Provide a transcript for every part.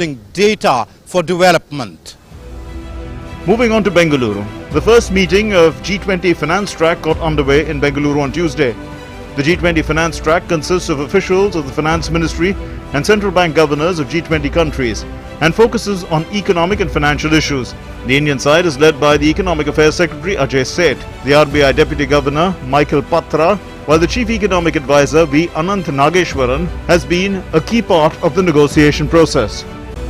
data for development. Moving on to Bengaluru, the first meeting of G20 Finance Track got underway in Bengaluru on Tuesday. The G20 Finance Track consists of officials of the Finance Ministry and central bank governors of G20 countries and focuses on economic and financial issues. The Indian side is led by the Economic Affairs Secretary Ajay Seth, the RBI Deputy Governor Michael Patra, while the Chief Economic Advisor V. Anant Nageshwaran has been a key part of the negotiation process.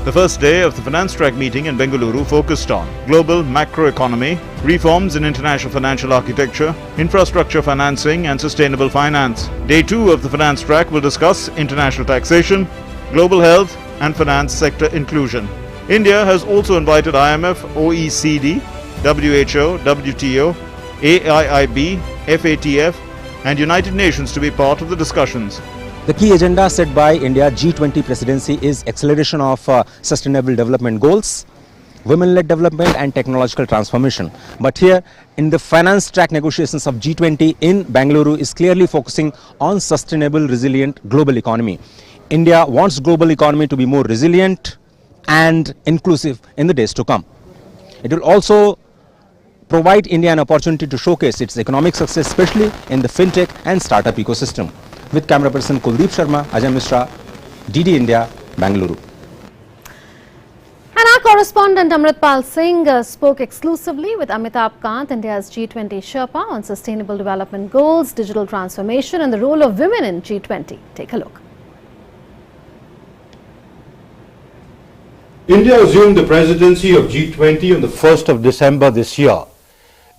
The first day of the Finance Track meeting in Bengaluru focused on global macroeconomy, reforms in international financial architecture, infrastructure financing and sustainable finance. Day 2 of the Finance Track will discuss international taxation, global health and finance sector inclusion. India has also invited IMF, OECD, WHO, WTO, AIIB, FATF and United Nations to be part of the discussions. The key agenda set by India G20 presidency is acceleration of sustainable development goals, women-led development and technological transformation. But here in the finance track negotiations of G20 in Bengaluru is clearly focusing on sustainable, resilient global economy. India wants global economy to be more resilient and inclusive in the days to come. It will also provide India an opportunity to showcase its economic success, especially in the fintech and startup ecosystem. With camera person Kuldeep Sharma, Ajay Mishra, DD India, Bengaluru. And our correspondent Amritpal Singh spoke exclusively with Amitabh Kant, India's G20 Sherpa, on sustainable development goals, digital transformation and the role of women in G20. Take a look. India assumed the presidency of G20 on the 1st of December this year.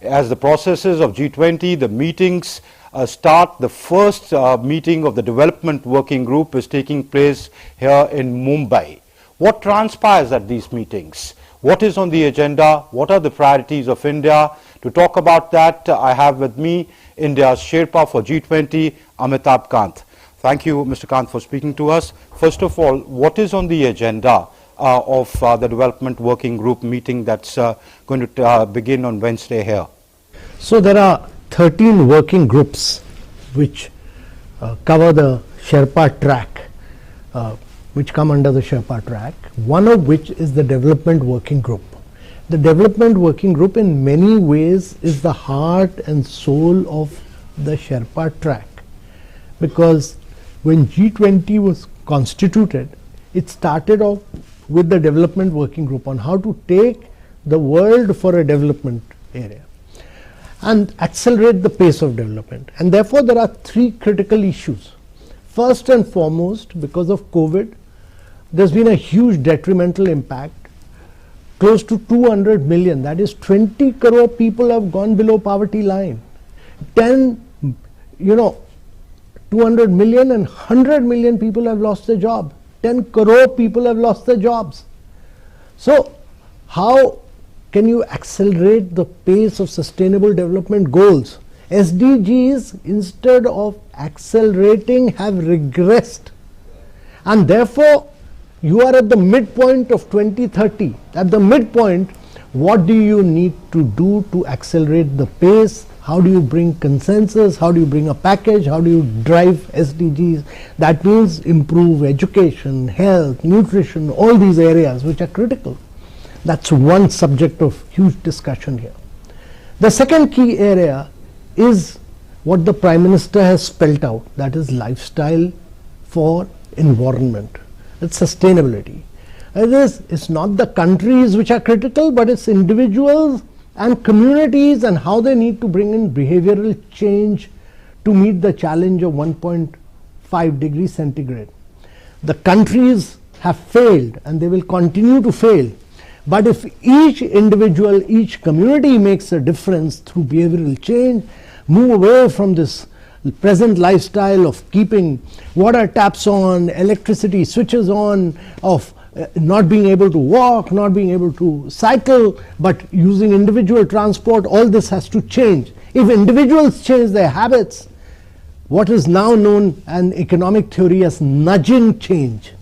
As the processes of G20, the meetings start, the first meeting of the Development Working Group is taking place here in Mumbai. What transpires at these meetings? What is on the agenda? What are the priorities of India? To talk about that, I have with me India's Sherpa for G20, Amitabh Kant. Thank you, Mr. Kant, for speaking to us. First of all, what is on the agenda of the Development Working Group meeting that's going to begin on Wednesday here? So there are 13 working groups which cover the Sherpa track, which come under the Sherpa track, one of which is the Development Working Group. The Development Working Group in many ways is the heart and soul of the Sherpa track, because when G20 was constituted, it started off with the Development Working Group on how to take the world for a development area and accelerate the pace of development. And therefore there are three critical issues. First and foremost, because of COVID, there's been a huge detrimental impact. Close to 200 million, that is 20 crore people have gone below poverty line. 200 million and 100 million people have lost their job. 10 crore people have lost their jobs. So how can you accelerate the pace of sustainable development goals? SDGs, instead of accelerating, have regressed. And therefore, you are at the midpoint of 2030. At the midpoint, what do you need to do to accelerate the pace? How do you bring consensus? How do you bring a package? How do you drive SDGs? That means improve education, health, nutrition, all these areas which are critical. That's one subject of huge discussion here. The second key area is what the Prime Minister has spelt out, that is lifestyle for environment. It's sustainability. It's not the countries which are critical, but it's individuals and communities and how they need to bring in behavioral change to meet the challenge of 1.5 degrees centigrade. The countries have failed and they will continue to fail. But if each individual, each community makes a difference through behavioral change, move away from this present lifestyle of keeping water taps on, electricity switches on, of not being able to walk, not being able to cycle, but using individual transport, all this has to change. If individuals change their habits, what is now known in economic theory as nudging change,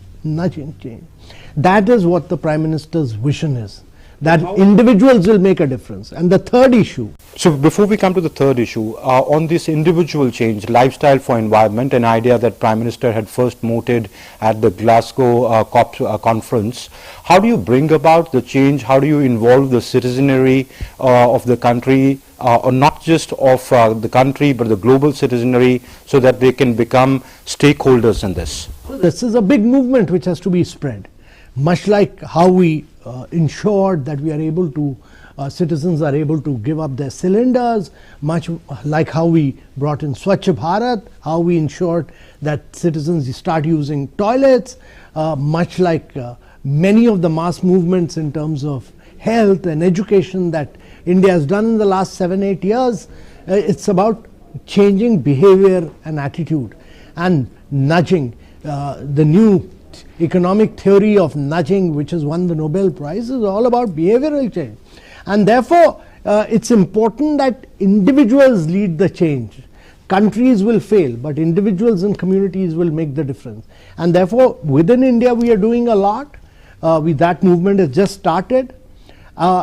that is what the Prime Minister's vision is. that individuals will make a difference. And the third issue. So before we come to the third issue, on this individual change, lifestyle for environment, an idea that Prime Minister had first mooted at the Glasgow COP conference, how do you bring about the change? How do you involve the citizenry of the country, or not just of the country, but the global citizenry, so that they can become stakeholders in this? This is a big movement which has to be spread. Much like how we ensured that we are able to, citizens are able to give up their cylinders, much like how we brought in Swachh Bharat, how we ensured that citizens start using toilets, much like many of the mass movements in terms of health and education that India has done in the last 7-8 years. It's about changing behavior and attitude and nudging. The new economic theory of nudging, which has won the Nobel Prize, is all about behavioral change. And therefore, it's important that individuals lead the change. Countries will fail, but individuals and communities will make the difference. And therefore, within India, we are doing a lot. That movement has just started.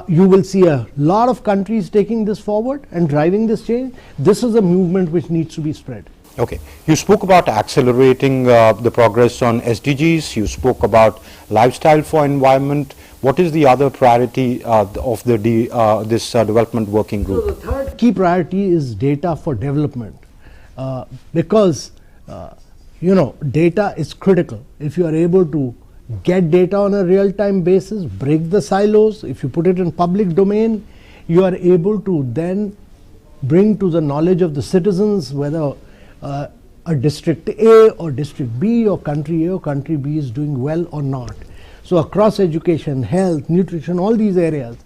You will see a lot of countries taking this forward and driving this change. This is a movement which needs to be spread. Okay. You spoke about accelerating the progress on SDGs. You spoke about lifestyle for environment. What is the other priority of this development working group? So the third key priority is data for development, because data is critical. If you are able to get data on a real-time basis, break the silos, if you put it in public domain, you are able to then bring to the knowledge of the citizens whether a district A or district B or country A or country B is doing well or not. So across education, health, nutrition, all these areas,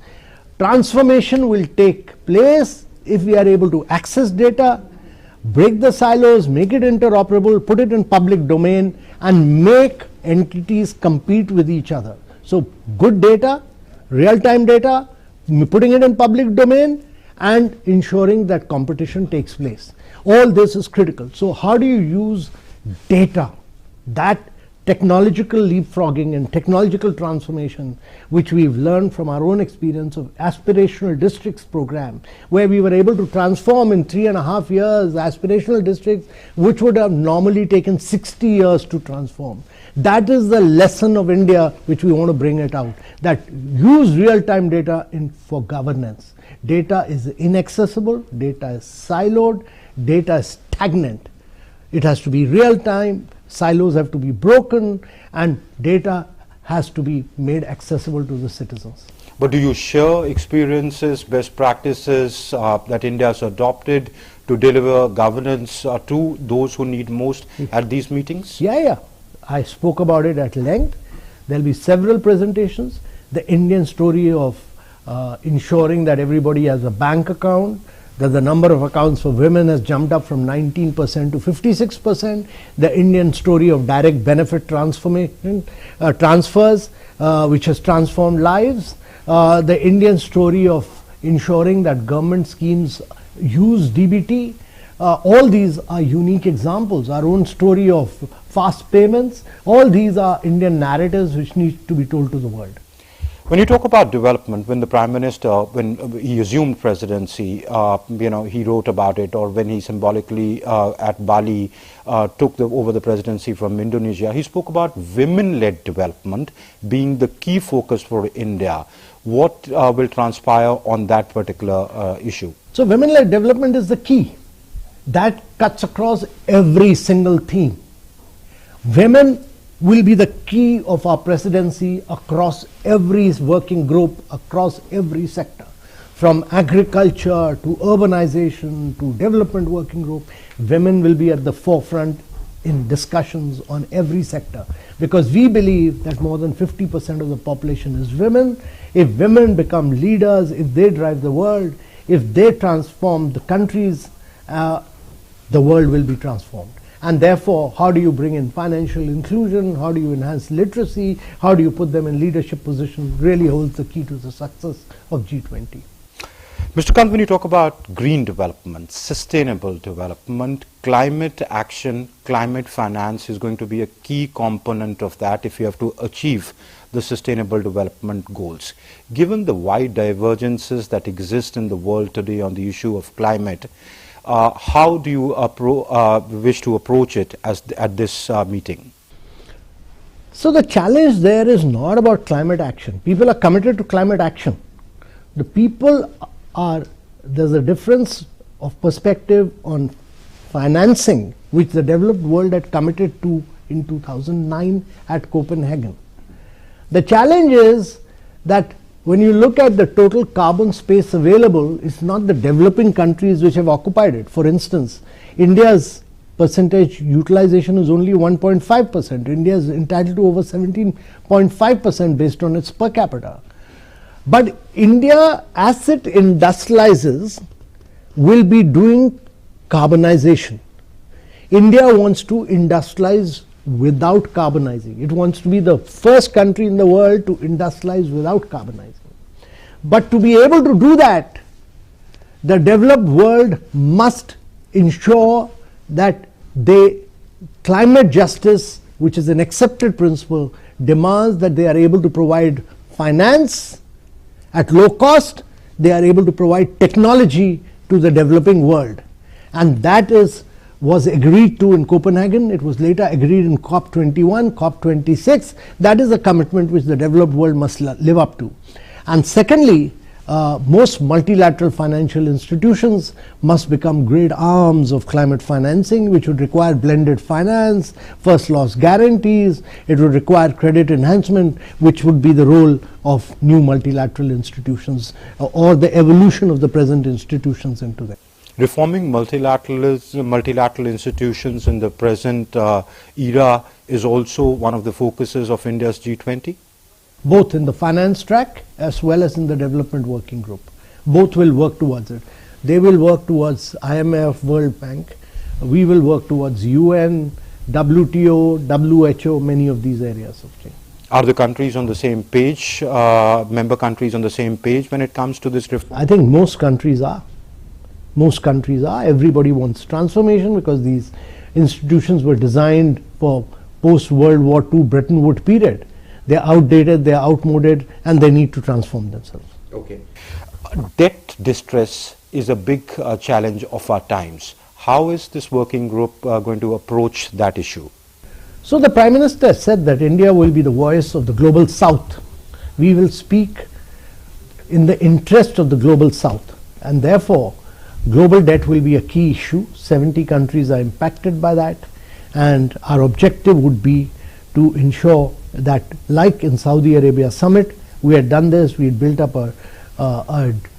transformation will take place if we are able to access data, break the silos, make it interoperable, put it in public domain, and make entities compete with each other. So good data, real-time data, putting it in public domain, and ensuring that competition takes place. All this is critical. So how do you use data, that technological leapfrogging and technological transformation, which we've learned from our own experience of aspirational districts program, where we were able to transform in 3.5 years aspirational districts which would have normally taken 60 years to transform. That is the lesson of India which we want to bring it out, that use real-time data for governance. Data is inaccessible, data is siloed, data is stagnant. It has to be real-time, silos have to be broken, and data has to be made accessible to the citizens. But do you share experiences, best practices that India has adopted to deliver governance to those who need most at these meetings? Yeah. I spoke about it at length. There will be several presentations. The Indian story of ensuring that everybody has a bank account, that the number of accounts for women has jumped up from 19% to 56%. The Indian story of direct benefit transfers, which has transformed lives. The Indian story of ensuring that government schemes use DBT. All these are unique examples. Our own story of fast payments. All these are Indian narratives which need to be told to the world. When you talk about development, when the Prime Minister, when he assumed presidency, he wrote about it, or when he symbolically at Bali took over the presidency from Indonesia, he spoke about women-led development being the key focus for India. What will transpire on that particular issue? So women-led development is the key. That cuts across every single theme. Women will be the key of our presidency across every working group, across every sector. From agriculture to urbanization to development working group, women will be at the forefront in discussions on every sector, because we believe that more than 50% of the population is women. If women become leaders, if they drive the world, if they transform the countries, the world will be transformed. And therefore, how do you bring in financial inclusion? How do you enhance literacy? How do you put them in leadership positions? Really holds the key to the success of G20. Mr. Kant, when you talk about green development, sustainable development, climate action, climate finance is going to be a key component of that if you have to achieve the Sustainable Development Goals. Given the wide divergences that exist in the world today on the issue of climate, how do you wish to approach it at this meeting? So the challenge there is not about climate action. People are committed to climate action. The people are, there's a difference of perspective on financing which the developed world had committed to in 2009 at Copenhagen. The challenge is that when you look at the total carbon space available, it's not the developing countries which have occupied it. For instance, India's percentage utilization is only 1.5%. India is entitled to over 17.5% based on its per capita. But India, as it industrializes, will be doing carbonization. India wants to industrialize without carbonizing. It wants to be the first country in the world to industrialize without carbonizing. But to be able to do that, the developed world must ensure that climate justice, which is an accepted principle, demands that they are able to provide finance at low cost, they are able to provide technology to the developing world. And that was agreed to in Copenhagen. It was later agreed in COP21, COP26. That is a commitment which the developed world must live up to. And secondly, most multilateral financial institutions must become great arms of climate financing, which would require blended finance, first loss guarantees. It would require credit enhancement, which would be the role of new multilateral institutions or the evolution of the present institutions into them. Reforming multilateral institutions in the present era is also one of the focuses of India's G20? Both in the finance track as well as in the development working group. Both will work towards it. They will work towards IMF, World Bank. We will work towards UN, WTO, WHO, many of these areas of change. Are the countries on the same page, member countries on the same page when it comes to this reform? I think most countries are. Most countries are. Everybody wants transformation because these institutions were designed for post-World War II Bretton Woods period. They're outdated, they're outmoded, and they need to transform themselves. Okay. Debt distress is a big challenge of our times. How is this working group going to approach that issue? So the Prime Minister said that India will be the voice of the global South. We will speak in the interest of the global South, and therefore global debt will be a key issue. 70 countries are impacted by that, and our objective would be to ensure that, like in Saudi Arabia summit, we had done this, we had built up a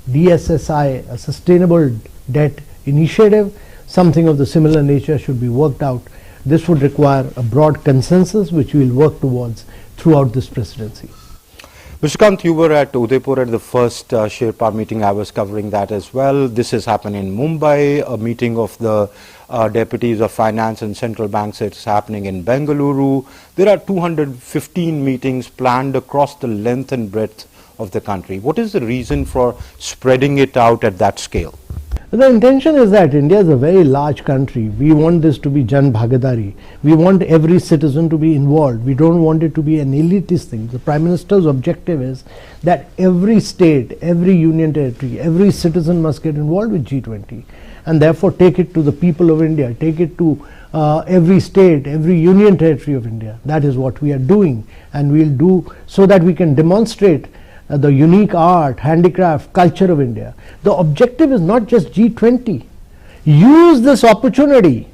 DSSI, a sustainable debt initiative. Something of the similar nature should be worked out. This would require a broad consensus which we will work towards throughout this presidency. Mr. Kant, you were at Udaipur at the first Sherpa meeting. I was covering that as well. This has happened in Mumbai, a meeting of the deputies of finance and central banks. It's happening in Bengaluru. There are 215 meetings planned across the length and breadth of the country. What is the reason for spreading it out at that scale? The intention is that India is a very large country. We want this to be Jan Bhagidari. We want every citizen to be involved. We don't want it to be an elitist thing. The Prime Minister's objective is that every state, every union territory, every citizen must get involved with G20, and therefore take it to the people of India, take it to every state, every union territory of India. That is what we are doing, and we'll do so that we can demonstrate the unique art, handicraft, culture of India. The objective is not just G20. Use this opportunity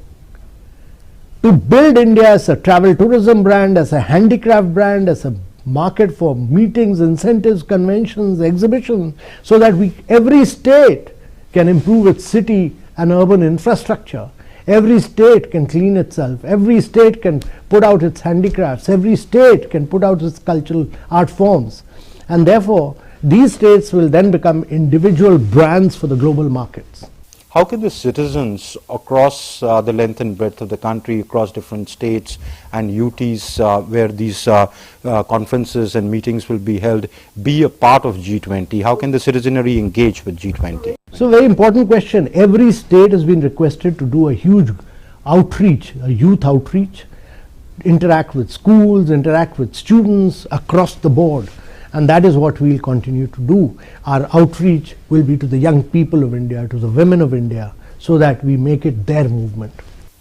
to build India as a travel tourism brand, as a handicraft brand, as a market for meetings, incentives, conventions, exhibitions, so that every state can improve its city and urban infrastructure. Every state can clean itself. Every state can put out its handicrafts. Every state can put out its cultural art forms. And therefore, these states will then become individual brands for the global markets. How can the citizens across the length and breadth of the country, across different states and UTs where these conferences and meetings will be held, be a part of G20? How can the citizenry engage with G20? So, very important question. Every state has been requested to do a huge outreach, a youth outreach, interact with schools, interact with students across the board. And that is what we'll continue to do. Our outreach will be to the young people of India, to the women of India, so that we make it their movement.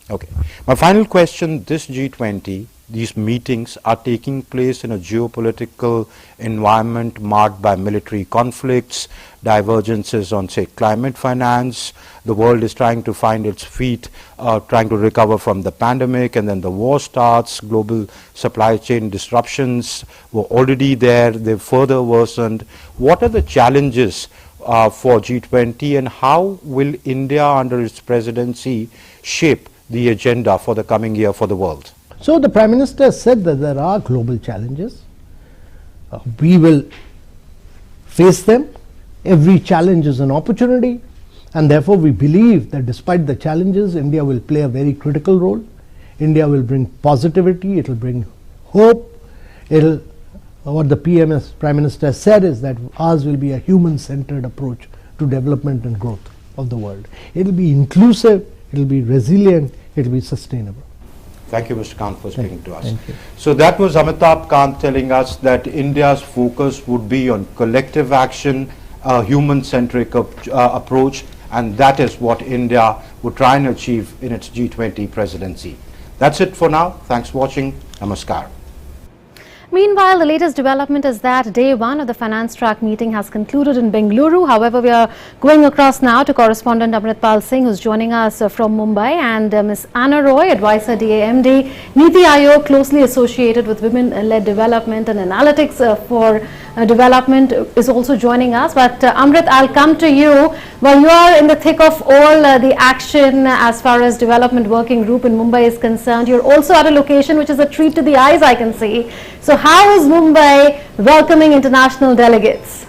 Okay. My final question, this G20, these meetings are taking place in a geopolitical environment marked by military conflicts, divergences on, say, climate finance. The world is trying to find its feet, trying to recover from the pandemic, and then the war starts. Global supply chain disruptions were already there. They've further worsened. What are the challenges for G20, and how will India under its presidency shape the agenda for the coming year for the world? So the Prime Minister said that there are global challenges. We will face them. Every challenge is an opportunity, and therefore we believe that despite the challenges, India will play a very critical role. India will bring positivity, it will bring hope. What the Prime Minister said is that ours will be a human-centered approach to development and growth of the world. It will be inclusive, it will be resilient, it will be sustainable. Thank you, Mr. Kant, for speaking to us. Thank you. So that was Amitabh Kant telling us that India's focus would be on collective action, a human-centric approach, and that is what India would try and achieve in its G20 presidency. That's it for now. Thanks for watching. Namaskar. Meanwhile, the latest development is that day one of the finance track meeting has concluded in Bengaluru. However, we are going across now to correspondent Amritpal Singh, who's joining us from Mumbai, and Ms. Anna Roy, advisor DAMD, Niti Aayog, closely associated with women-led development and analytics for development, is also joining us. But Amrit, I'll come to you. While you are in the thick of all the action as far as development working group in Mumbai is concerned, you're also at a location which is a treat to the eyes, I can see. So how is Mumbai welcoming international delegates?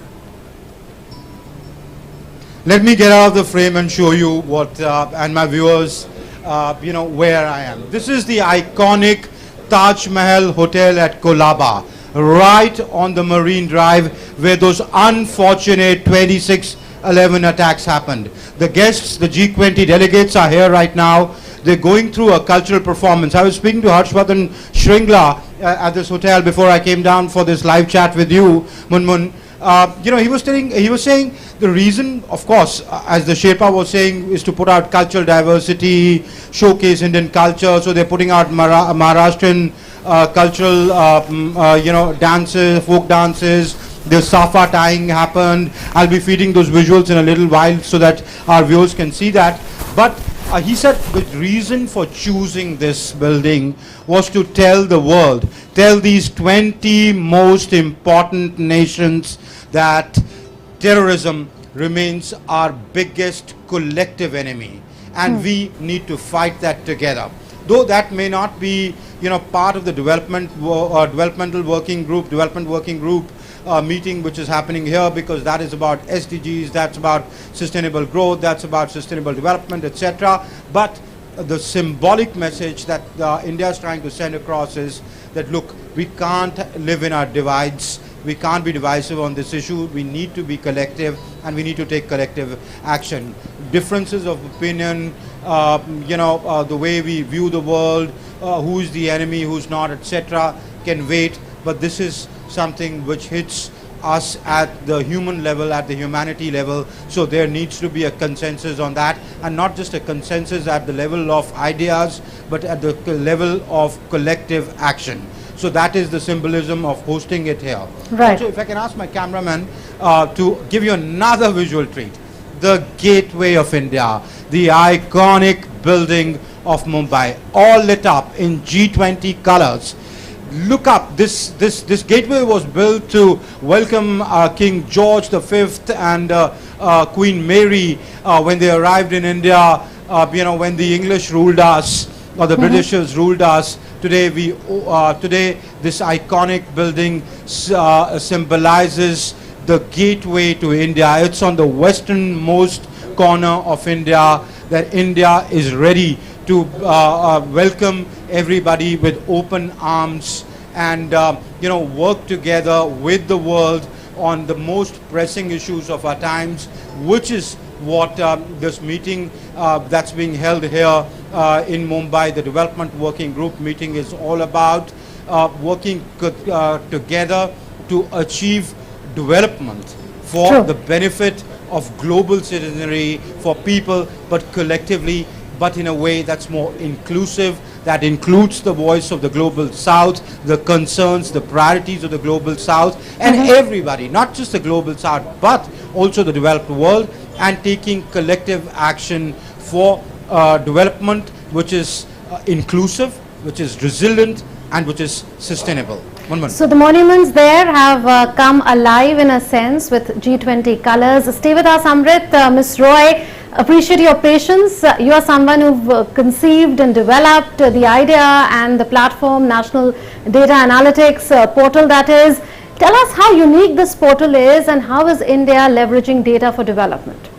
Let me get out of the frame and show you what, and my viewers, where I am. This is the iconic Taj Mahal Hotel at Colaba, right on the Marine Drive, where those unfortunate 26/11 attacks happened. The guests, the G20 delegates, are here right now. They're going through a cultural performance. I was speaking to Harshvardhan Shringla at this hotel before I came down for this live chat with you, Munmun. He was saying the reason, of course, as the Sherpa was saying, is to put out cultural diversity, showcase Indian culture. So they're putting out Maharashtrian cultural, dances, folk dances. The Safa tying happened. I'll be feeding those visuals in a little while so that our viewers can see that. But he said the reason for choosing this building was to tell the world, tell these 20 most important nations that terrorism remains our biggest collective enemy, and we need to fight that together. Though that may not be, part of the development working group meeting which is happening here, because that is about SDGs, that's about sustainable growth, that's about sustainable development, etc. But the symbolic message that India is trying to send across is that, look, we can't live in our divides. We can't be divisive on this issue. We need to be collective, and we need to take collective action. Differences of opinion, the way we view the world, who's the enemy, who's not, etc., can wait. But this is something which hits us at the human level, at the humanity level. So there needs to be a consensus on that, and not just a consensus at the level of ideas, but at the level of collective action. So that is the symbolism of hosting it here. Right. So if I can ask my cameraman to give you another visual treat. The gateway of India, the iconic building of Mumbai, all lit up in G20 colors. Look up, this gateway was built to welcome King George V and Queen Mary when they arrived in India, when the English ruled us, or the Britishers ruled us. Today this iconic building symbolizes the gateway to India. It's on the westernmost corner of India, that India is ready to welcome everybody with open arms and work together with the world on the most pressing issues of our times, which is what this meeting that's being held here in Mumbai. The development working group meeting is all about working together to achieve development for True. the benefit of global citizenry, for people, but collectively, but in a way that's more inclusive, that includes the voice of the global south, the concerns, the priorities of the global south, and everybody, not just the global south, but also the developed world, and taking collective action for development which is inclusive, which is resilient, and which is sustainable. One minute. So the monuments there have come alive in a sense with G20 colors. Stay with us, Amrit. Ms. Roy, appreciate your patience. You are someone who've conceived and developed the idea and the platform, National Data Analytics portal that is. Tell us how unique this portal is and how is India leveraging data for development?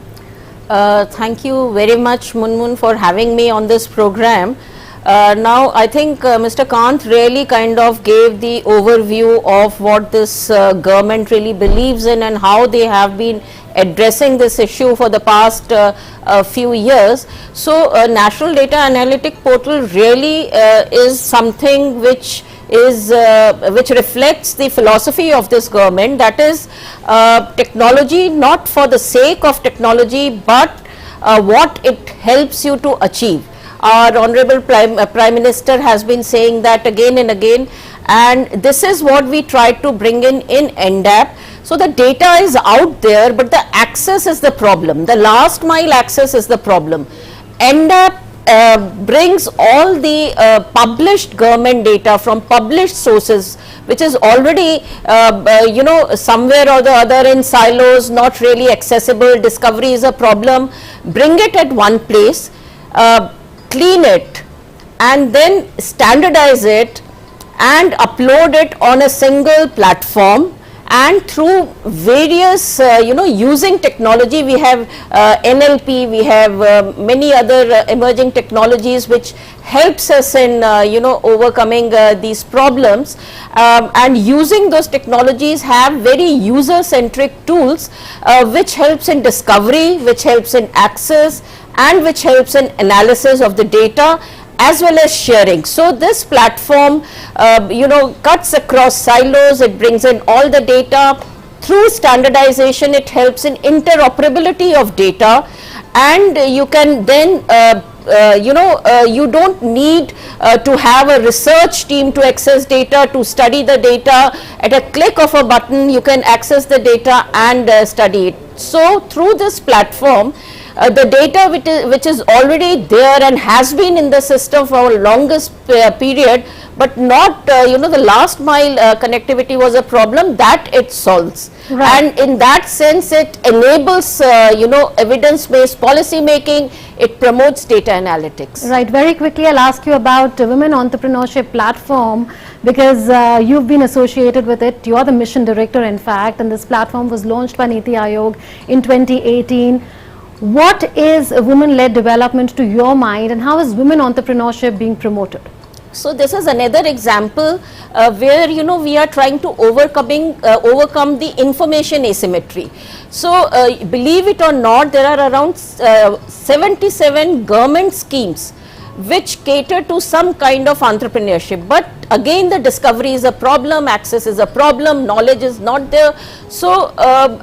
Thank you very much, Munmun, for having me on this program. Now, I think Mr. Kant really kind of gave the overview of what this government really believes in and how they have been addressing this issue for the past few years. So, National Data Analytic Portal really is something which is which reflects the philosophy of this government, that is technology not for the sake of technology, but what it helps you to achieve. Our Honorable Prime Minister has been saying that again and again, and this is what we try to bring in NDAP. So the data is out there, but the access is the problem. The last mile access is the problem. NDAP brings all the published government data from published sources, which is already you know, somewhere or the other in silos, not really accessible. Discovery is a problem. Bring it at one place, clean it, and then standardize it and upload it on a single platform. And through various, you know, using technology, we have NLP, we have many other emerging technologies which helps us in, you know, overcoming these problems. And using those technologies have very user-centric tools which helps in discovery, which helps in access, and which helps in analysis of the data, as well as sharing. So this platform, you know, cuts across silos. It brings in all the data. Through standardization, it helps in interoperability of data, and you can then you know, you don't need to have a research team to access data, to study the data. At a click of a button, you can access the data and study it. So through this platform, the data which is already there and has been in the system for a longest period, but not, you know, the last mile connectivity was a problem that it solves. Right. And in that sense, it enables, you know, evidence-based policy making. It promotes data analytics. Right. Very quickly, I'll ask you about the Women Entrepreneurship Platform, because you've been associated with it. You are the mission director, in fact, and this platform was launched by Niti Aayog in 2018. What is women-led development to your mind, and how is women entrepreneurship being promoted? So this is another example where, you know, we are trying to overcome the information asymmetry. So believe it or not, there are around 77 government schemes which cater to some kind of entrepreneurship, but again the discovery is a problem, access is a problem, knowledge is not there. So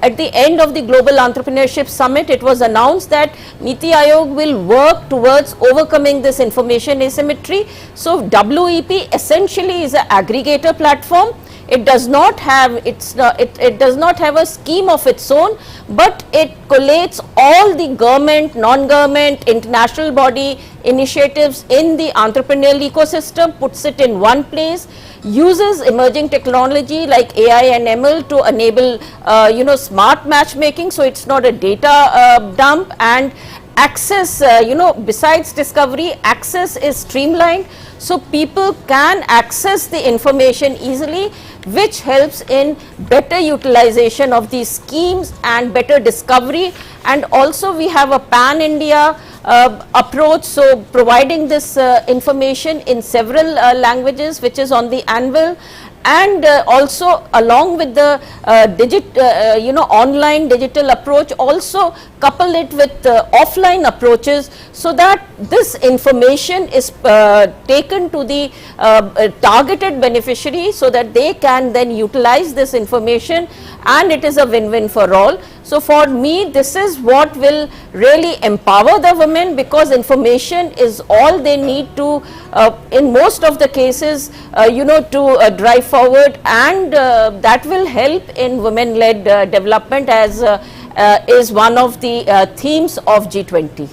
at the end of the Global Entrepreneurship Summit, it was announced that Niti Aayog will work towards overcoming this information asymmetry. So WEP essentially is an aggregator platform. It does not have it does not have a scheme of its own, but it collates all the government, non-government, international body initiatives in the entrepreneurial ecosystem, puts it in one place, uses emerging technology like AI and ML to enable you know, smart matchmaking, so it's not a data dump, and access, you know, besides discovery, access is streamlined, so people can access the information easily, which helps in better utilization of these schemes and better discovery. And also we have a pan-India approach, so providing this information in several languages, which is on the anvil. and also along with the online digital approach, also couple it with offline approaches, so that this information is taken to the targeted beneficiary, so that they can then utilize this information, and it is a win-win for all. So for me, this is what will really empower the women, because information is all they need to, in most of the cases, to drive forward, and that will help in women-led development, as is one of the themes of G20.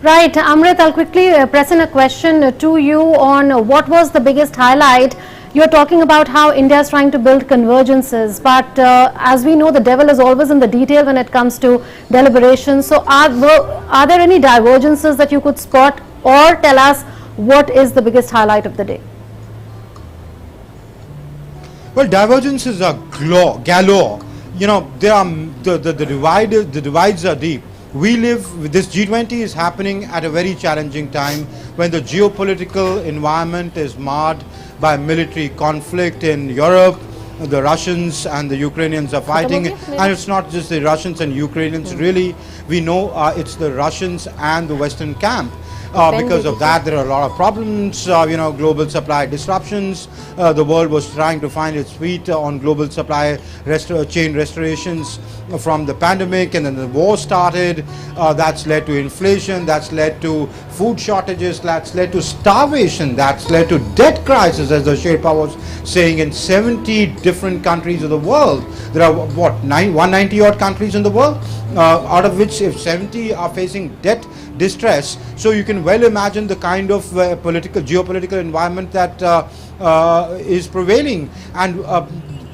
Right, Amrit, I'll quickly press in a question to you on what was the biggest highlight. You're talking about how India is trying to build convergences, but as we know, the devil is always in the detail when it comes to deliberations. So are there any divergences that you could spot, or tell us what is the biggest highlight of the day? Well, divergences are galore. You know, there are the divides are deep. We live, this G20 is happening at a very challenging time, when the geopolitical environment is marred by military conflict in Europe. The Russians and the Ukrainians are fighting, and it's not just the Russians and Ukrainians, really. We know it's the Russians and the Western camp. Because of that, there are a lot of problems, global supply disruptions. The world was trying to find its feet on global supply chain restorations from the pandemic, and then the war started. That's led to inflation, that's led to food shortages, that's led to starvation, that's led to debt crisis, as the Sherpa was saying, in 70 different countries of the world. There are, 190 odd countries in the world, out of which if 70 are facing debt distress. So you can well imagine the kind of geopolitical environment that is prevailing, and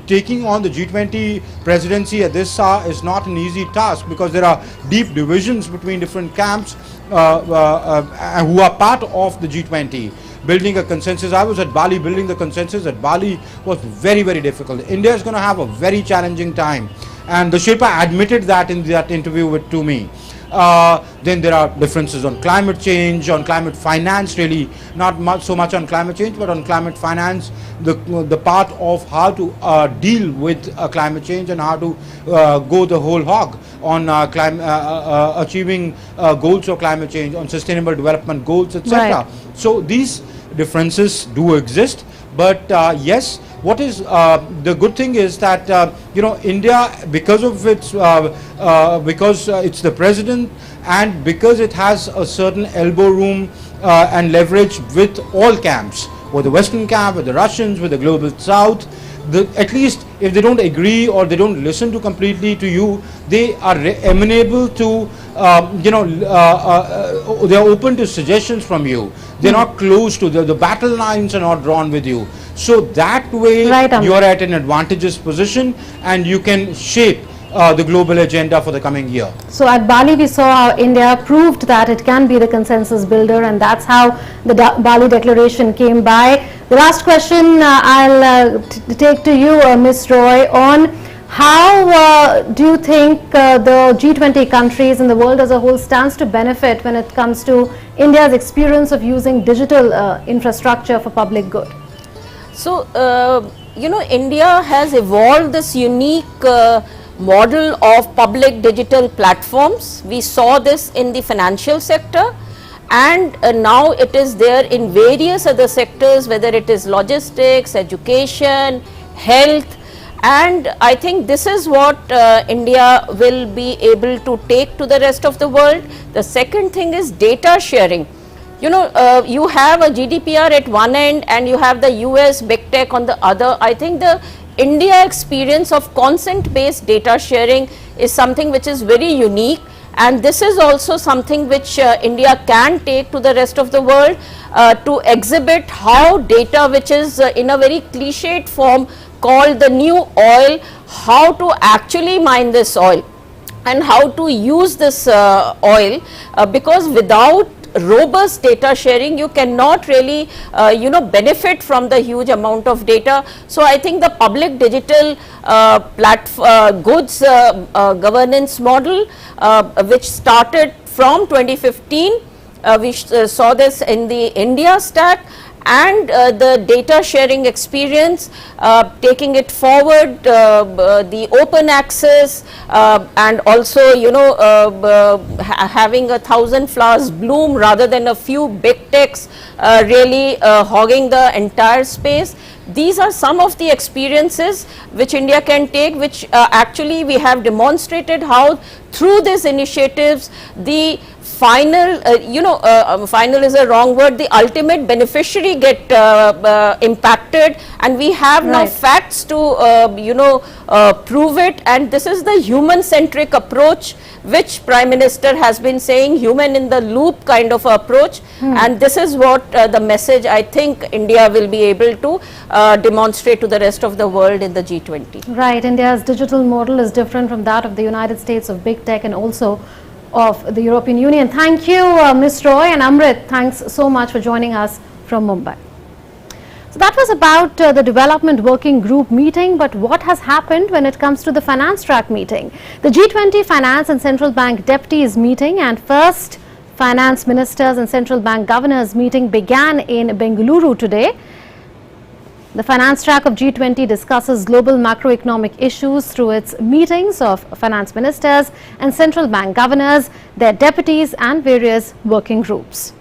taking on the G20 presidency at this hour is not an easy task, because there are deep divisions between different camps who are part of the G20. Building a consensus, I was at Bali, building the consensus at Bali was very, very difficult. India is going to have a very challenging time, and the Sherpa admitted that in that interview to me. Then there are differences on climate change, on climate finance, really not so much on climate change, but on climate finance, the part of how to deal with climate change, and how to go the whole hog on achieving goals of climate change, on sustainable development goals, etc. Right. So these differences do exist, but yes, what is the good thing is that India, because of its because it's the president, and because it has a certain elbow room and leverage with all camps, with the Western camp, with the Russians, with the global South. At least if they don't agree or they don't listen to completely to you, they are amenable to they are open to suggestions from you. They're not close to the battle lines are not drawn with you. So that way, right, you are at an advantageous position, and you can shape the global agenda for the coming year. So at Bali, we saw how India proved that it can be the consensus builder, and that's how the Bali Declaration came by. The last question I'll take to you, Ms. Roy, on how do you think the G20 countries and the world as a whole stands to benefit when it comes to India's experience of using digital infrastructure for public good? So, India has evolved this unique model of public digital platforms. We saw this in the financial sector, and now it is there in various other sectors, whether it is logistics, education, health, and I think this is what India will be able to take to the rest of the world. The second thing is data sharing. You have a GDPR at one end, and you have the US big tech on the other. I think the India experience of consent-based data sharing is something which is very unique, and this is also something which India can take to the rest of the world to exhibit how data, which is in a very cliched form called the new oil, how to actually mine this oil and how to use this oil, because without robust data sharing you cannot really benefit from the huge amount of data. So I think the public digital goods governance model which started from 2015, we saw this in the India stack, and the data sharing experience, taking it forward, the open access, and also, you know, having 1,000 flowers bloom rather than a few big techs really hogging the entire space. These are some of the experiences which India can take, which actually we have demonstrated how through these initiatives the final, final is a wrong word, the ultimate beneficiary get impacted, and we have now facts to prove it. And this is the human centric approach which Prime Minister has been saying, human in the loop kind of approach, and this is what the message I think India will be able to demonstrate to the rest of the world in the G20. Right, India's digital model is different from that of the United States of big tech and also of the European Union. Thank you, Ms. Roy, and Amrit, thanks so much for joining us from Mumbai. So that was about the Development Working Group meeting, but what has happened when it comes to the Finance Track meeting? The G20 Finance and Central Bank Deputies meeting and first Finance Ministers and Central Bank Governors meeting began in Bengaluru today. The Finance Track of G20 discusses global macroeconomic issues through its meetings of finance ministers and central bank governors, their deputies and various working groups.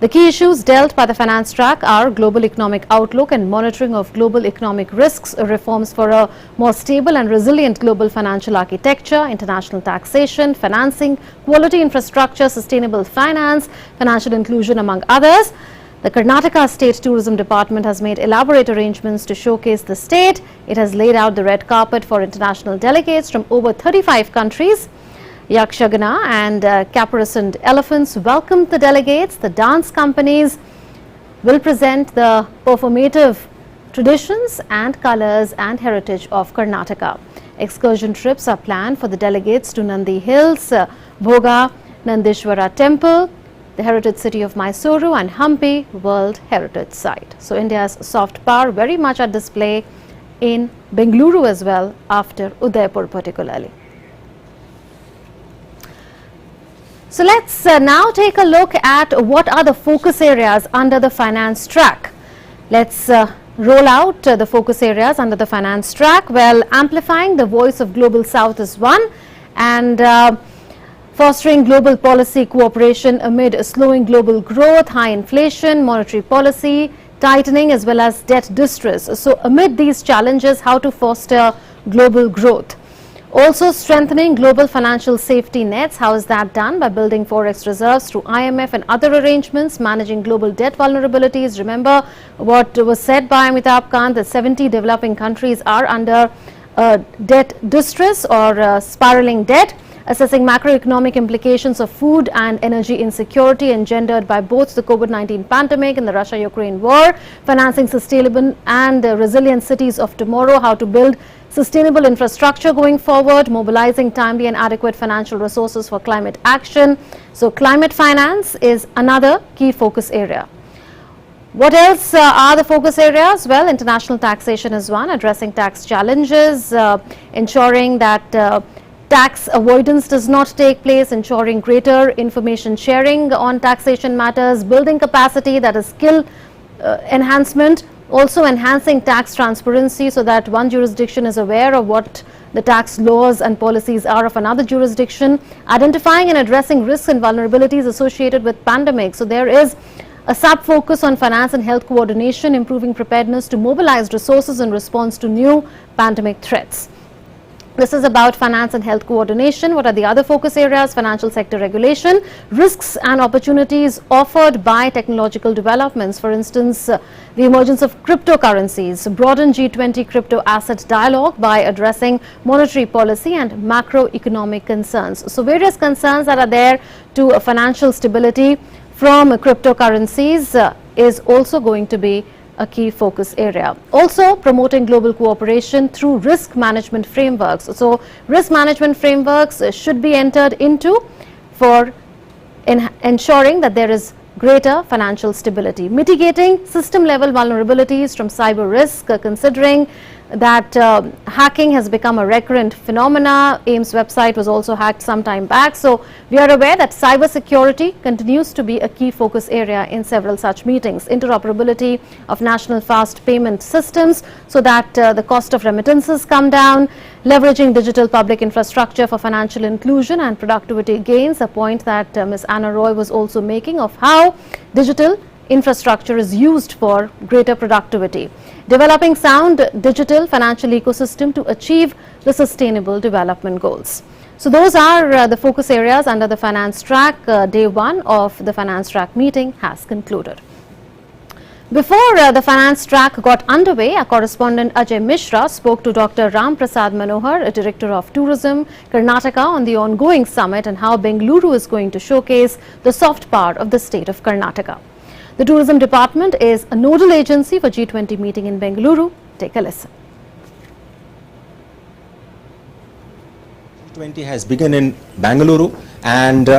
The key issues dealt by the Finance Track are global economic outlook and monitoring of global economic risks, reforms for a more stable and resilient global financial architecture, international taxation, financing, quality infrastructure, sustainable finance, financial inclusion, among others. The Karnataka State Tourism Department has made elaborate arrangements to showcase the state. It has laid out the red carpet for international delegates from over 35 countries. Yakshagana and caparisoned elephants welcomed the delegates. The dance companies will present the performative traditions and colors and heritage of Karnataka. Excursion trips are planned for the delegates to Nandi Hills, Bhoga, Nandishwara Temple, the heritage city of Mysuru and Hampi World Heritage Site. So India's soft power very much at display in Bengaluru as well, after Udaipur particularly. So let's now take a look at what are the focus areas under the Finance Track. Let's roll out the focus areas under the Finance Track. Well, amplifying the voice of Global South is one, and fostering global policy cooperation amid slowing global growth, high inflation, monetary policy tightening as well as debt distress. So amid these challenges, how to foster global growth. Also strengthening global financial safety nets. How is that done? By building forex reserves through IMF and other arrangements, managing global debt vulnerabilities. Remember what was said by Amitabh Kant, that 70 developing countries are under debt distress or spiraling debt. Assessing macroeconomic implications of food and energy insecurity engendered by both the COVID-19 pandemic and the Russia-Ukraine war. Financing sustainable and resilient cities of tomorrow. How to build sustainable infrastructure going forward. Mobilizing timely and adequate financial resources for climate action. So climate finance is another key focus area. What else are the focus areas? Well, international taxation is one, addressing tax challenges, ensuring that tax avoidance does not take place, ensuring greater information sharing on taxation matters, building capacity, that is skill enhancement, also enhancing tax transparency so that one jurisdiction is aware of what the tax laws and policies are of another jurisdiction, identifying and addressing risks and vulnerabilities associated with pandemic. So there is a sub-focus on finance and health coordination, improving preparedness to mobilize resources in response to new pandemic threats. This is about finance and health coordination. What are the other focus areas? Financial sector regulation, risks and opportunities offered by technological developments. For instance, the emergence of cryptocurrencies, broaden G20 crypto asset dialogue by addressing monetary policy and macroeconomic concerns. So various concerns that are there to financial stability from cryptocurrencies is also going to be a key focus area. Also promoting global cooperation through risk management frameworks. So risk management frameworks should be entered into for ensuring that there is greater financial stability. Mitigating system level vulnerabilities from cyber risk, considering that hacking has become a recurrent phenomena. AIM's website was also hacked some time back. So we are aware that cybersecurity continues to be a key focus area in several such meetings. Interoperability of national fast payment systems so that the cost of remittances come down, leveraging digital public infrastructure for financial inclusion and productivity gains, a point that Ms. Anna Roy was also making of how digital infrastructure is used for greater productivity. Developing sound digital financial ecosystem to achieve the sustainable development goals. So those are the focus areas under the finance track. Day one of the finance track meeting has concluded. Before the finance track got underway, our correspondent Ajay Mishra spoke to Dr. Ram Prasad Manohar, a director of tourism, Karnataka, on the ongoing summit and how Bengaluru is going to showcase the soft power of the state of Karnataka. The tourism department is a nodal agency for G20 meeting in Bengaluru. Take a listen. G20 has begun in Bengaluru, and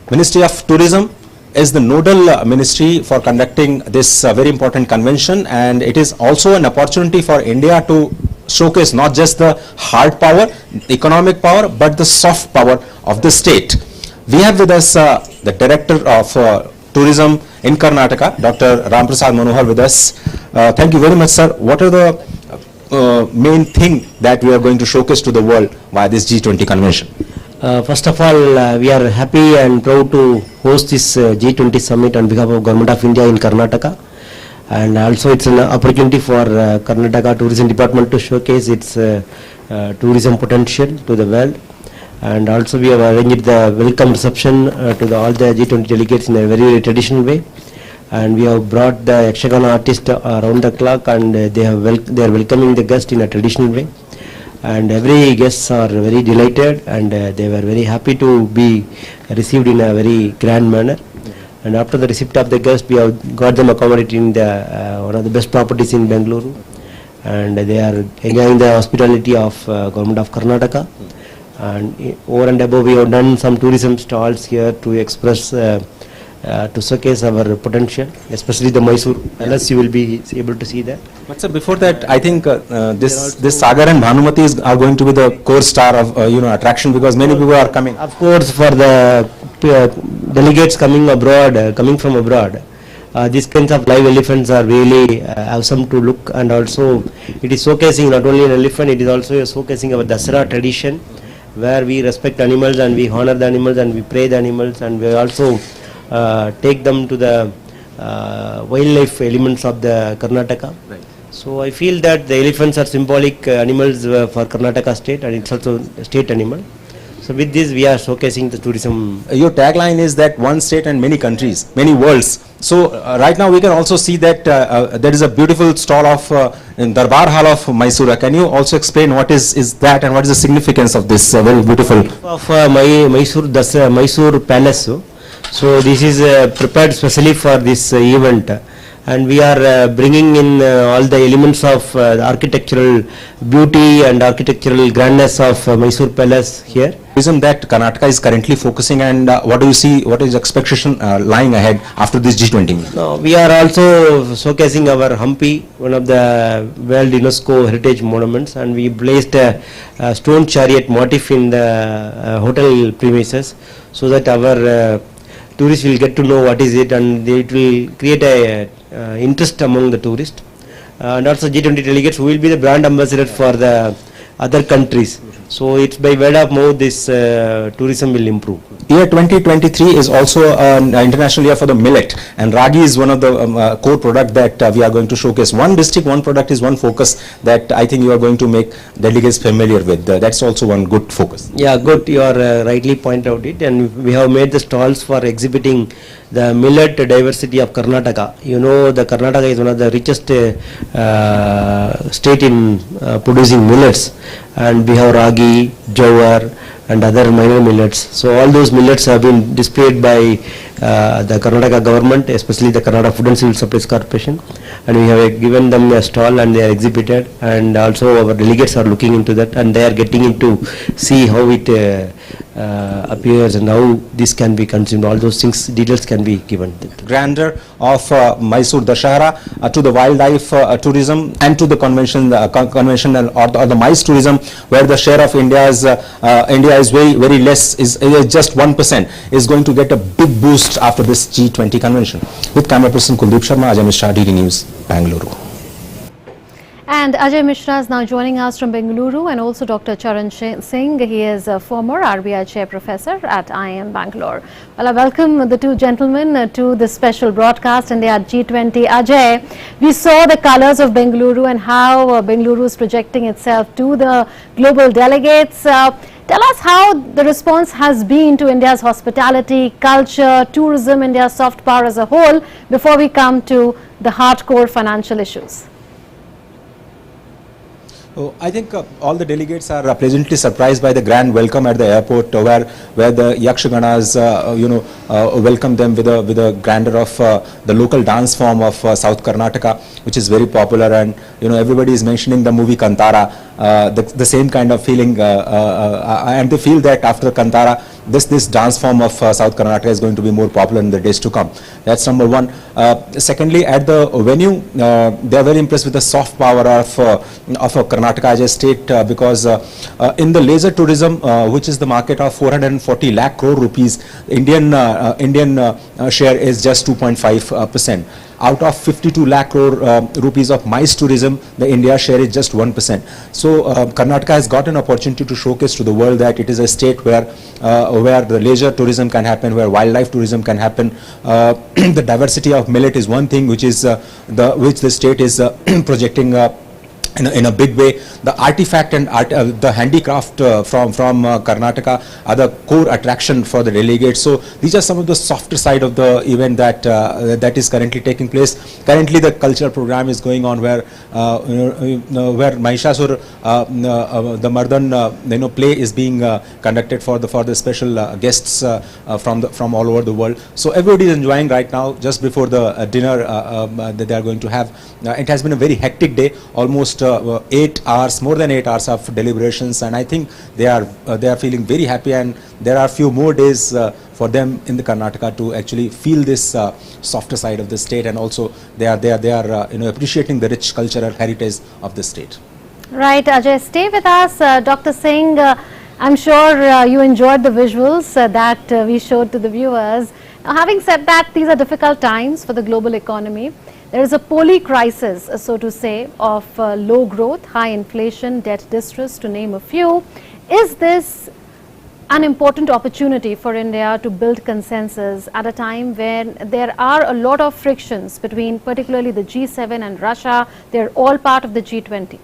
Ministry of Tourism is the nodal ministry for conducting this very important convention, and it is also an opportunity for India to showcase not just the hard power, the economic power, but the soft power of the state. We have with us the Director of Tourism in Karnataka, Dr. Ram Prasad Manohar, with us. Thank you very much, sir. What are the main thing that we are going to showcase to the world via this G20 convention? First of all, we are happy and proud to host this G20 summit on behalf of Government of India in Karnataka, and also it's an opportunity for Karnataka Tourism Department to showcase its tourism potential to the world. And also we have arranged the welcome reception to all the G20 delegates in a very traditional way, and we have brought the Yakshagana artist around the clock, and they are welcoming the guest in a traditional way, and every guests are very delighted, and they were very happy to be received in a very grand manner. And after the receipt of the guest, we have got them accommodated in the one of the best properties in Bengaluru, and they are enjoying the hospitality of Government of Karnataka. And over and above, we have done some tourism stalls here to express, to showcase our potential, especially the Mysore Palace. You will be able to see that. But sir, before that, I think this Sagar and Bhanumati are going to be the core star of attraction, because many people are coming. Of course, for the delegates coming abroad, coming from abroad, these kinds of live elephants are really awesome to look, and also it is showcasing not only an elephant, it is also showcasing our Dasara tradition, where we respect animals and we honor the animals and we pray the animals, and we also take them to the wildlife elements of the Karnataka. Right. So I feel that the elephants are symbolic animals for Karnataka state, and it's also a state animal. So with this we are showcasing the tourism. Your tagline is that one state and many countries, many worlds. So right now we can also see that there is a beautiful stall of in Darbar Hall of Mysore. Can you also explain what is that and what is the significance of this very beautiful? Of Mysore Palace. So this is prepared specially for this event, and we are bringing in all the elements of architectural beauty and architectural grandness of Mysore Palace here. Reason that Karnataka is currently focusing, and what do you see, what is expectation lying ahead after this G20 meeting? No, we are also showcasing our Hampi, one of the World UNESCO Heritage Monuments, and we placed a stone chariot motif in the hotel premises, so that our tourists will get to know what is it, and it will create a interest among the tourists. And also G20 delegates who will be the brand ambassador for the other countries. So it's by word of mouth this tourism will improve. Year 2023 is also an international year for the millet, and ragi is one of the core product that we are going to showcase. One district, one product is one focus that I think you are going to make delegates familiar with. That's also one good focus. Yeah, good. You are rightly point out it, and we have made the stalls for exhibiting the millet diversity of Karnataka. You know, the Karnataka is one of the richest state in producing millets, and we have ragi, jowar, and other minor millets. So all those millets have been displayed by the Karnataka government, especially the Karnataka Food and Civil Supplies Corporation, and we have given them a stall and they are exhibited, and also our delegates are looking into that, and they are getting into see how it appears and how this can be consumed. All those things, details can be given. Grandeur of Mysore Dashara to the wildlife tourism and to the conventional or the MICE tourism, where the share of India is very less, is just 1%, is going to get a big boost after this G20 convention. With camera person Kuldeep Sharma, Ajay Mishra, DD News, Bangalore. And Ajay Mishra is now joining us from Bengaluru, and also Dr. Charan Singh. He is a former RBI Chair Professor at IIM Bangalore. Well, I welcome the two gentlemen to this special broadcast India at G20. Ajay, we saw the colors of Bengaluru and how Bengaluru is projecting itself to the global delegates. Tell us how the response has been to India's hospitality, culture, tourism, India's soft power as a whole, before we come to the hardcore financial issues. Oh, I think all the delegates are pleasantly surprised by the grand welcome at the airport, where the Yakshaganas, welcome them with a grandeur of the local dance form of South Karnataka, which is very popular, and everybody is mentioning the movie Kantara, the same kind of feeling, and they feel that after Kantara, this dance form of South Karnataka is going to be more popular in the days to come. That's number one. Secondly, at the venue, they are very impressed with the soft power of Karnataka as a state, because in the leisure tourism, which is the market of 440 lakh crore rupees, Indian share is just 2.5%. Out of 52 lakh crore rupees of MICE tourism, the India share is just 1%. So Karnataka has got an opportunity to showcase to the world that it is a state where the leisure tourism can happen, where wildlife tourism can happen. The diversity of millet is one thing which the state is projecting in a big way. The artifact and the handicraft from Karnataka are the core attraction for the delegates. So these are some of the softer side of the event that is currently taking place. Currently, the cultural program is going on where Mahishasur, the Mardan play is being conducted for the special guests from all over the world. So everybody is enjoying right now. Just before the dinner that they are going to have, it has been a very hectic day. Almost 8 hours, more than 8 hours of deliberations, and I think they are feeling very happy, and there are a few more days for them in the Karnataka to actually feel this softer side of the state, and also they are appreciating the rich cultural heritage of the state. Right, Ajay, stay with us. Dr. Singh, I'm sure you enjoyed the visuals that we showed to the viewers. Now, having said that, these are difficult times for the global economy. There is a poly crisis, so to say, of low growth, high inflation, debt distress, to name a few. Is this an important opportunity for India to build consensus at a time when there are a lot of frictions between particularly the G7 and Russia? They're all part of the G20.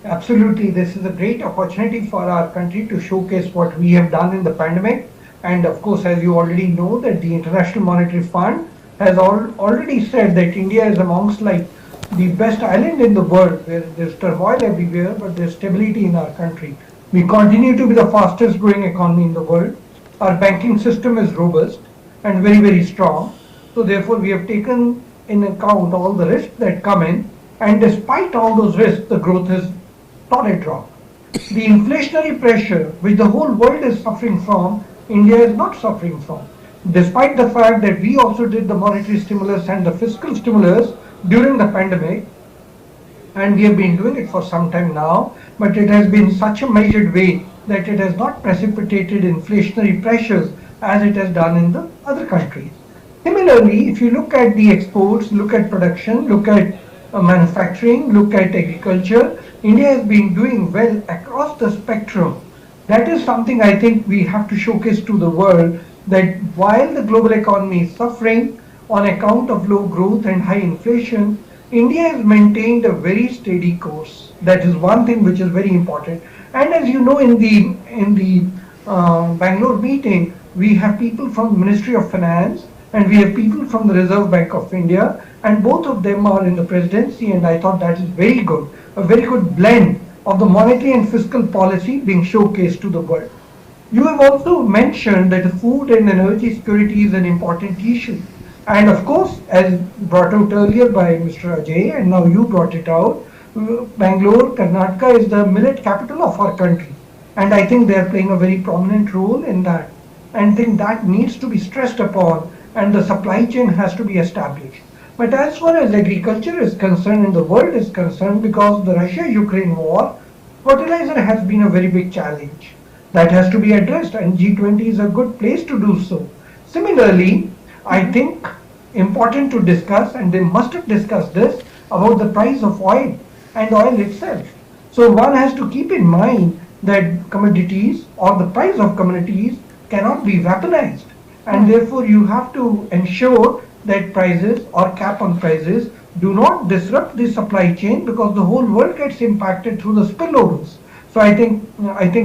Absolutely. This is a great opportunity for our country to showcase what we have done in the pandemic. And of course, as you already know, that the International Monetary Fund has already said that India is amongst like the best island in the world, where there's turmoil everywhere, but there's stability in our country. We continue to be the fastest growing economy in the world. Our banking system is robust and very, very strong. So therefore, we have taken in account all the risks that come in, and despite all those risks, the growth is not a drop. The inflationary pressure which the whole world is suffering from, India is not suffering from. Despite the fact that we also did the monetary stimulus and the fiscal stimulus during the pandemic, and we have been doing it for some time now, but it has been such a measured way that it has not precipitated inflationary pressures as it has done in the other countries. Similarly, if you look at the exports, look at production, look at manufacturing, look at agriculture, India has been doing well across the spectrum. That is something I think we have to showcase to the world, that while the global economy is suffering on account of low growth and high inflation, India has maintained a very steady course. That is one thing which is very important. And as you know, in the Bangalore meeting, we have people from the Ministry of Finance and we have people from the Reserve Bank of India, and both of them are in the presidency, and I thought that is very good, a very good blend of the monetary and fiscal policy being showcased to the world. You have also mentioned that food and energy security is an important issue. And of course, as brought out earlier by Mr. Ajay, and now you brought it out, Bangalore, Karnataka is the millet capital of our country. And I think they are playing a very prominent role in that. And I think that needs to be stressed upon, and the supply chain has to be established. But as far as agriculture is concerned and the world is concerned, because of the Russia-Ukraine war, fertilizer has been a very big challenge that has to be addressed, and G20 is a good place to do so. Similarly, I think important to discuss, and they must have discussed this, about the price of oil and oil itself. So one has to keep in mind that commodities or the price of commodities cannot be weaponized, and therefore you have to ensure that prices or cap on prices do not disrupt the supply chain, because the whole world gets impacted through the spillovers. So I think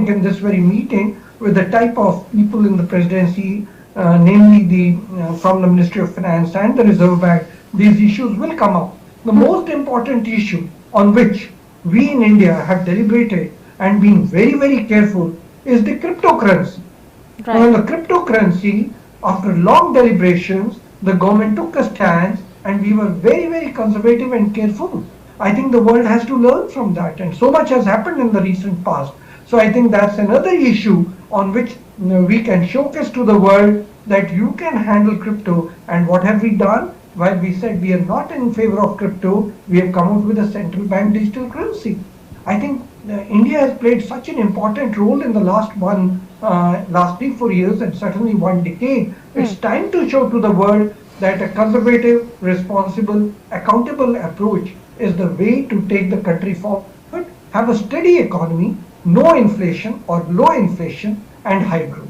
in this very meeting, with the type of people in the presidency, namely from the Ministry of Finance and the Reserve Bank, these issues will come up. The most important issue on which we in India have deliberated and been very, very careful is the cryptocurrency. Right. On the cryptocurrency, after long deliberations, the government took a stance, and we were very, very conservative and careful. I think the world has to learn from that, and so much has happened in the recent past. So I think that's another issue on which we can showcase to the world that you can handle crypto. And what have we done? While we said we are not in favor of crypto, we have come out with a central bank digital currency. I think India has played such an important role in the last 3-4 years, and certainly 1 decade. It's time to show to the world that a conservative, responsible, accountable approach is the way to take the country forward, have a steady economy, no inflation or low inflation, and high growth.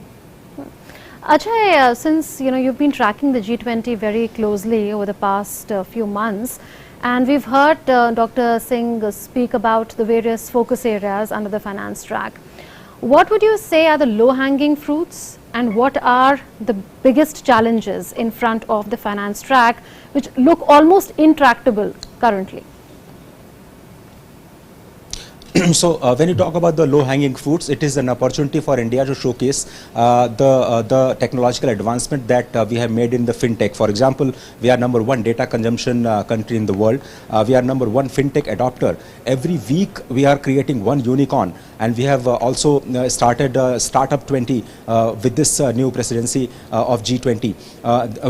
Ajay, since you've been tracking the G20 very closely over the past few months, and we've heard Dr. Singh speak about the various focus areas under the finance track. What would you say are the low-hanging fruits, and what are the biggest challenges in front of the finance track, which look almost intractable currently? So when you talk about the low-hanging fruits, it is an opportunity for India to showcase the technological advancement that we have made in the fintech. For example, we are #1 data consumption country in the world. We are #1 fintech adopter. Every week we are creating one unicorn, and we have also started Startup 20 with this new presidency of G20,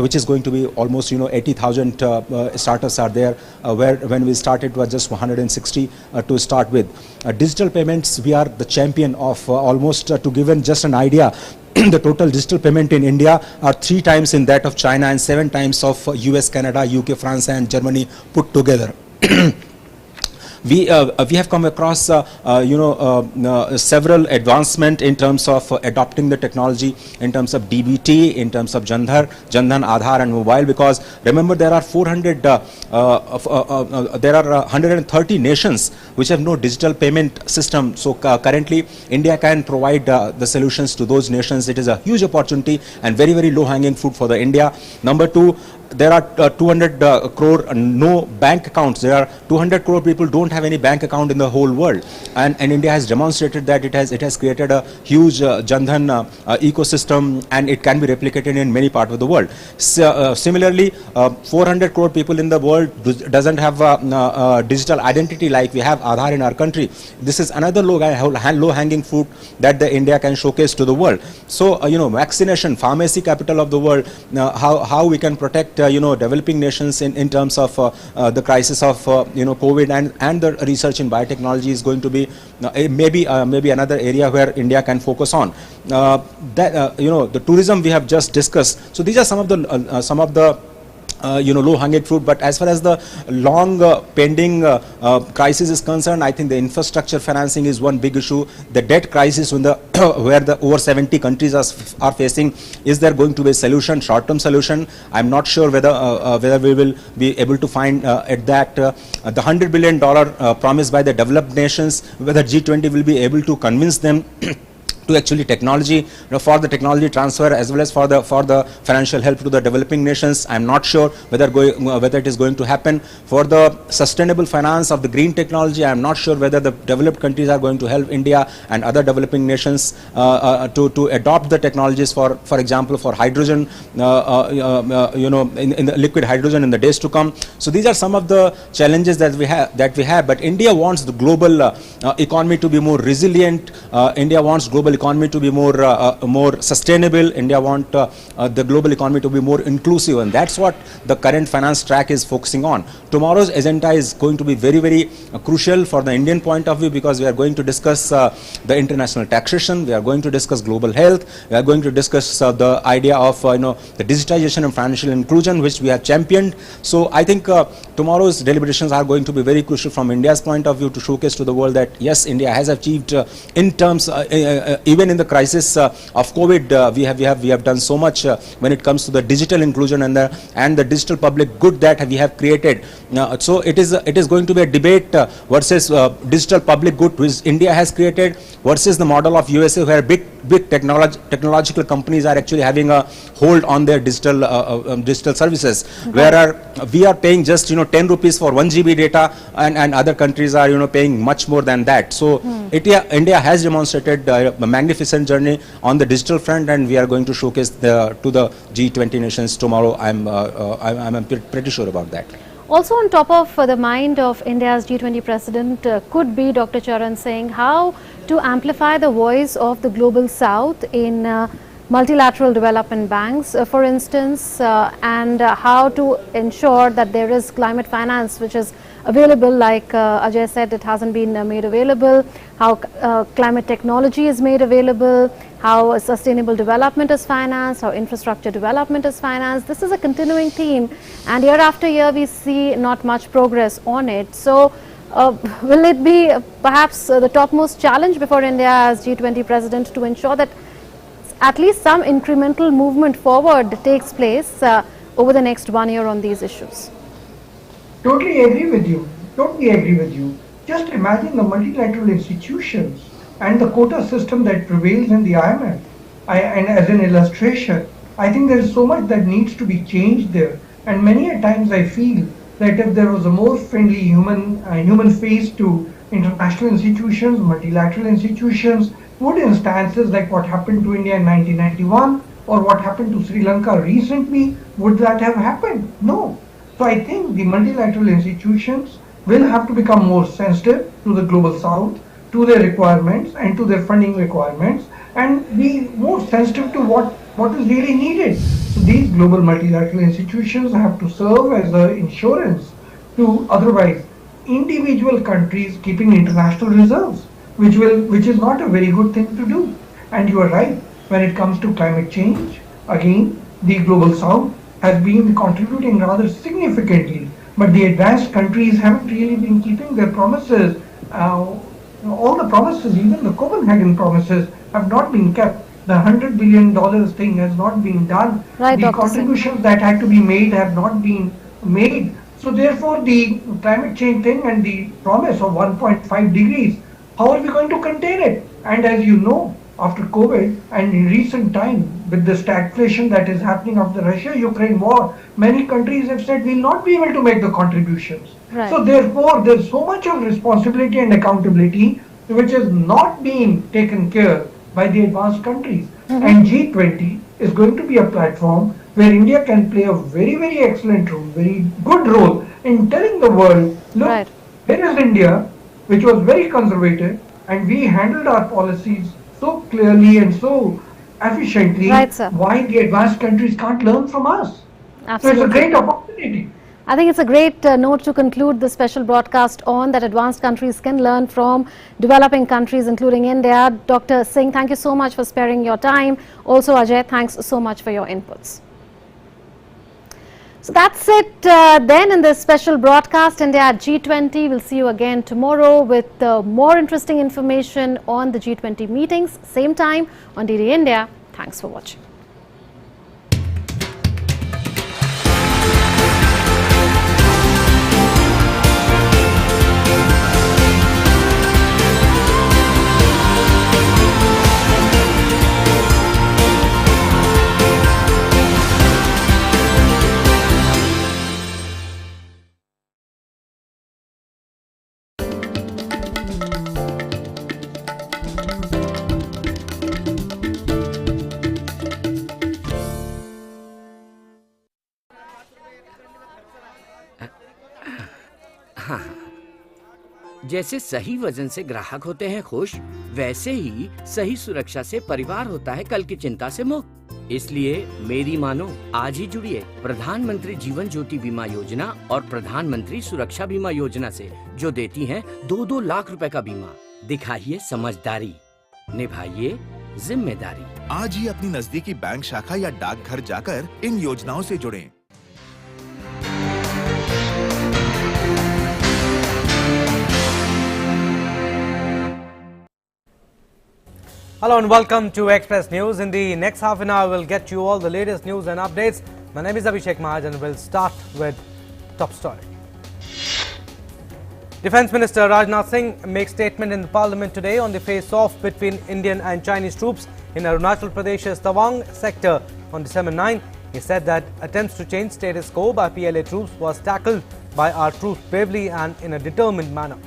which is going to be almost 80,000 startups are there, where when we started was just 160 to start with. Digital payments, we are the champion of almost, to give just an idea, the total digital payment in India are 3 times in that of China and 7 times of US, Canada, UK, France and Germany put together. We have come across several advancement in terms of adopting the technology, in terms of DBT, in terms of Jandhan, Aadhaar and mobile, because remember there are 130 nations which have no digital payment system. So currently India can provide the solutions to those nations. It is a huge opportunity and very, very low hanging fruit for the India. Number 2, there are 200 crore no bank accounts. There are 200 crore people don't have any bank account in the whole world, and India has demonstrated that it has created a huge Jandhan ecosystem, and it can be replicated in many parts of the world. Similarly, 400 crore people in the world doesn't have digital identity like we have Aadhaar in our country. This is another low hanging fruit that the India can showcase to the world. So vaccination, pharmacy capital of the world, how we can protect developing nations in terms of the crisis of COVID, and the research in biotechnology is going to be maybe another area where India can focus on. The tourism we have just discussed. So these are some of the low-hanging fruit. But as far as the long pending crisis is concerned, I think the infrastructure financing is one big issue. The debt crisis where the over 70 countries are facing, is there going to be a solution, short-term solution? I'm not sure whether we will be able to find at that the $100 billion promised by the developed nations, whether G20 will be able to convince them to actually technology, for the technology transfer as well as for the financial help to the developing nations. I'm not sure whether it is going to happen. For the sustainable finance of the green technology, I'm not sure whether the developed countries are going to help India and other developing nations to adopt the technologies for example, for hydrogen, in the liquid hydrogen in the days to come. So these are some of the challenges that we have. But India wants the global economy to be more resilient. India wants global economy to be more sustainable. India want the global economy to be more inclusive, and that's what the current finance track is focusing on. Tomorrow's agenda is going to be very, very crucial for the Indian point of view, because we are going to discuss the international taxation, we are going to discuss global health, we are going to discuss the idea of the digitization and financial inclusion, which we have championed. So I think tomorrow's deliberations are going to be very crucial from India's point of view, to showcase to the world that yes, India has achieved in terms even in the crisis of COVID, we have done so much when it comes to the digital inclusion and the digital public good that we have created. So it is going to be a debate versus digital public good which India has created versus the model of USA, where big technological companies are actually having a hold on their digital services, where we are paying just 10 rupees for 1 GB data, and other countries are paying much more than that. So India has demonstrated a magnificent journey on the digital front, and we are going to showcase to the G20 nations tomorrow. I'm pretty sure about that. Also on top of the mind of India's G20 president could be Dr. Charan saying how to amplify the voice of the global south in multilateral development banks, for instance, and how to ensure that there is climate finance which is available, like Ajay said, it hasn't been made available, how climate technology is made available, how sustainable development is financed, how infrastructure development is financed. This is a continuing theme, and year after year we see not much progress on it. So will it be perhaps the topmost challenge before India as G20 president to ensure that at least some incremental movement forward takes place over the next 1 year on these issues? Totally agree with you. Totally agree with you. Just imagine the multilateral institutions and the quota system that prevails in the IMF. And as an illustration, I think there is so much that needs to be changed there. And many a times I feel that if there was a more friendly human face to international institutions, multilateral institutions, would instances like what happened to India in 1991 or what happened to Sri Lanka recently, would that have happened? No. So I think the multilateral institutions will have to become more sensitive to the global south, to their requirements and to their funding requirements, and be more sensitive to what is really needed. So these global multilateral institutions have to serve as an insurance to otherwise individual countries keeping international reserves, which is not a very good thing to do. And you are right, when it comes to climate change, again, the global south has been contributing rather significantly, but the advanced countries haven't really been keeping their promises. All the promises, even the Copenhagen promises, have not been kept. The $100 billion thing has not been done. Right, the Dr. contributions that had to be made have not been made. So therefore, the climate change thing and the promise of 1.5 degrees, how are we going to contain it? And as you know, after COVID and in recent time, with the stagflation that is happening after the Russia-Ukraine war, many countries have said we will not be able to make the contributions. Right. So therefore, there's so much of responsibility and accountability which is not being taken care by the advanced countries. And G20 is going to be a platform where India can play a very, very excellent role, very good role in telling the world, look, Right. here is India, which was very conservative, and we handled our policies so clearly and so efficiently. Right, sir. Why the advanced countries can't learn from us? Absolutely. So it's a great opportunity. I think it's a great note to conclude this special broadcast on, that advanced countries can learn from developing countries, including India. Dr. Singh, thank you so much for sparing your time. Also, Ajay, thanks so much for your inputs. So that's it then in this special broadcast, India at G20. We'll see you again tomorrow with more interesting information on the G20 meetings, same time on DD India. Thanks for watching. जैसे सही वजन से ग्राहक होते हैं खुश, वैसे ही सही सुरक्षा से परिवार होता है कल की चिंता से मुक्त। इसलिए मेरी मानो, आज ही जुड़िए प्रधानमंत्री जीवन ज्योति बीमा योजना और प्रधानमंत्री सुरक्षा बीमा योजना से, जो देती हैं 2-2 लाख रुपए का बीमा। दिखाइए समझदारी, निभाइए जिम्मेदारी। आज ही अपनी नजदीकी बैंक शाखा या डाकघर जाकर इन योजनाओं से जुड़ें। Hello and welcome to Express News. In the next half an hour, we'll get you all the latest news and updates. My name is Abhishek Mahajan and we'll start with top story. Defence Minister Rajnath Singh makes statement in Parliament today on the face-off between Indian and Chinese troops in Arunachal Pradesh's Tawang sector on December 9. He said that attempts to change status quo by PLA troops was tackled by our troops bravely and in a determined manner.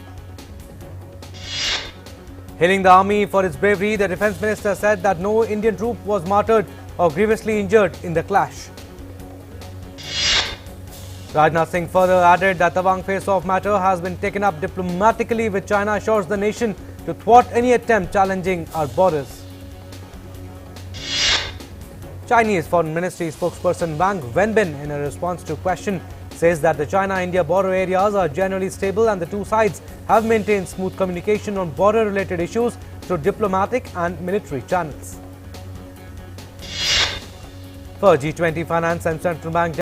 Hailing the army for its bravery, the Defence Minister said that no Indian troop was martyred or grievously injured in the clash. Rajnath Singh further added that the Tawang face-off matter has been taken up diplomatically with China, assures the nation to thwart any attempt challenging our borders. Chinese Foreign Ministry spokesperson Wang Wenbin, in a response to question, says that the China-India border areas are generally stable and the two sides have maintained smooth communication on border-related issues through diplomatic and military channels. For G20 finance and central bank